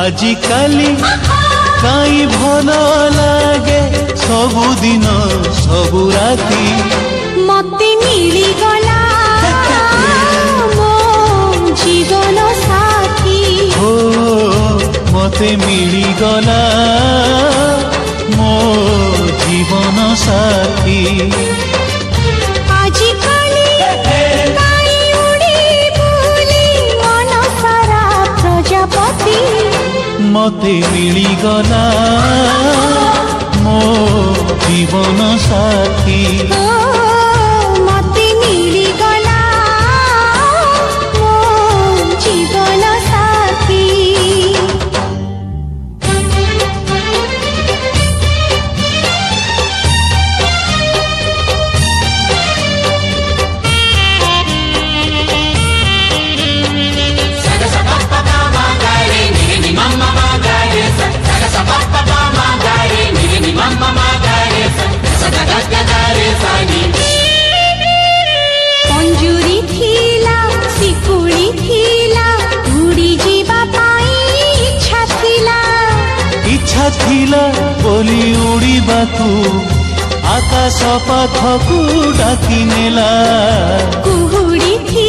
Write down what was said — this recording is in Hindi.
आजिकाली काई भल लागे सबुदिन सबु राती मते मिली गला मो जीवन साथी हो मते मिली गला मो जीवन साथी आजिकाली काई उड़ी बुली मन सारा प्रजापति मते मिली गला मो जीवन साथी मते मिली गला मो जीवन साथी पंजुरी थीला सिकुड़ी थीला उड़ी जीवा पाई इच्छा थिला बोली उड़ीबाकू आकाश पाखकू डाकी नेला कुहुड़ी थी